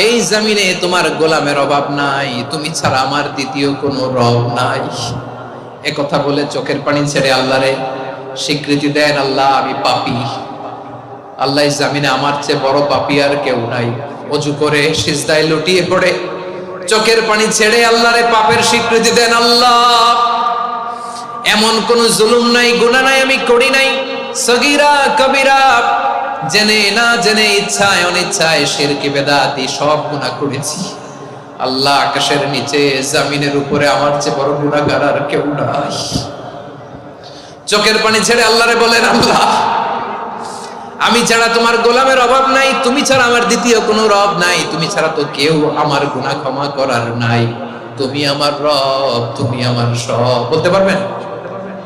এই জমিনে তোমার গোলামের অভাব নাই, তুমি ছাড়া আমার দ্বিতীয় কোনো রব নাই। এ কথা বলে চোখের পানি ছেড়ে আল্লাহরে স্বীকৃতি দেন, আল্লাহ আমি পাপী, আল্লাহ এই জমিনে আমার চেয়ে বড় পাপী আর কেউ নাই। অজু করে সিজদায় লুটিয়ে পড়ে চোখের পানি ছেড়ে আল্লাহরে পাপের স্বীকৃতি দেন, আল্লাহ এমন কোন জুলুম নাই, গুনাহ নাই আমি করি নাই, সগীরা কবিরা জেনে না জেনে ইচ্ছায় অনিচ্ছায় শিরকি বেদাতি সব গুনাহ করেছি। আল্লাহ আকাশের নিচে জমিনের উপরে আমার চেয়ে বড় গুনাহগার আর কেউ নাই। চোখের পানি ছেড়ে আল্লাহরে বলেন, আল্লাহ আমি ছাড়া তোমার গোলামের অভাব নাই, তুমি ছাড়া আমার দ্বিতীয় কোনো রব নাই, তুমি ছাড়া তো কেউ আমার গুনাহ ক্ষমা করার নাই, তুমি আমার রব, তুমি আমার সব। বলতে পারবেন?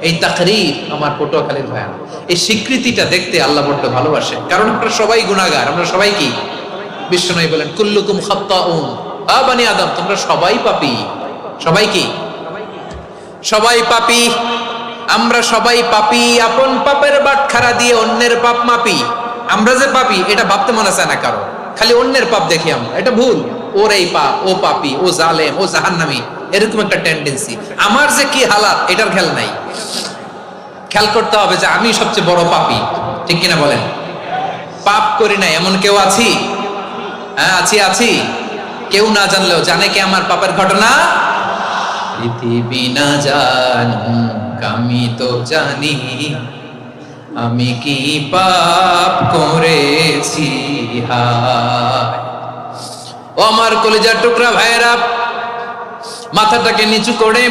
এই তাকরীর আমার পটুয়াখালীর ভাইয়া, এই স্বীকৃতিটা দেখতে আল্লাহ বড্ড ভালোবাসে, কারণ আমরা সবাই গুনাহগার। আমরা সবাই কি? বিশ্বনবী বলেন কুল্লুকুম খাত্তাউন, আ বানি আদম তোমরা সবাই পাপী। সবাই কি? সবাই পাপী। আমরা সবাই পাপী, আপন পাপের বাটখারা দিয়ে অন্যের পাপ মাপি। আমরা যে পাপী এটা ভাবতে মনে চায় না কারো, খালি অন্যের পাপ দেখি আমরা, এটা ভুল। ওর এই পাপ, ও পাপী, ও জালেম, ও জাহান্নামী, এরকম একটা টেন্ডেন্সি। আমার যে কি হালাত এটার খেয়াল নাই। খেয়াল করতে হবে যে আমি সবচেয়ে বড় পাপী, ঠিক কিনা বলেন? পাপ করি না এমন কেউ আছি? হ্যাঁ আছি, আছি। কেউ না জানলেও জানে কি আমার পাপের ঘটনা? পৃথিবী না জানুক আমি তো জানি, আমি কি পাপ করেছি হায়। ও আমার কলিজার টুকরা ভাইয়েরা, মাথাটাকে নিচু করে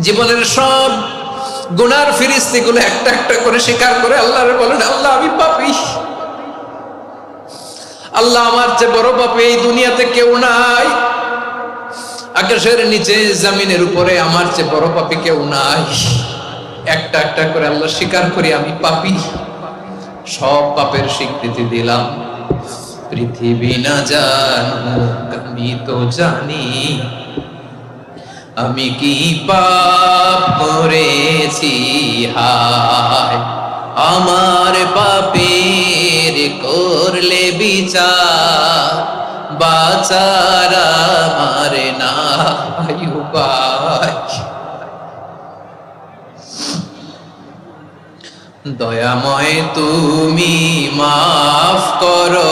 জীবনের সব গুনার ফিরিস্তিগুলো একটা একটা করে স্বীকার করে আল্লাহরে বলেন, আল্লাহ আমি পাপী, আল্লাহ আমার চেয়ে বড় পাপী এই দুনিয়াতে কেউ নাই, আকাশের নিচে জমিনের উপরে আমার চেয়ে বড় পাপী কেউ নাই। একটা একটা করে আল্লাহ স্বীকার করি আমি পাপী, সব পাপের স্বীকৃতি দিলাম। পৃথিবী না জানুক আমি তো জানি, আমি কি পাপ করেছি হায়। আমার পাপের করলে বিচার, বাঁচার আমার নাই উপায়। দয়াময় তুমি মাফ করো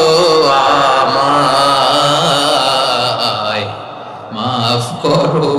আমায়, মাফ করো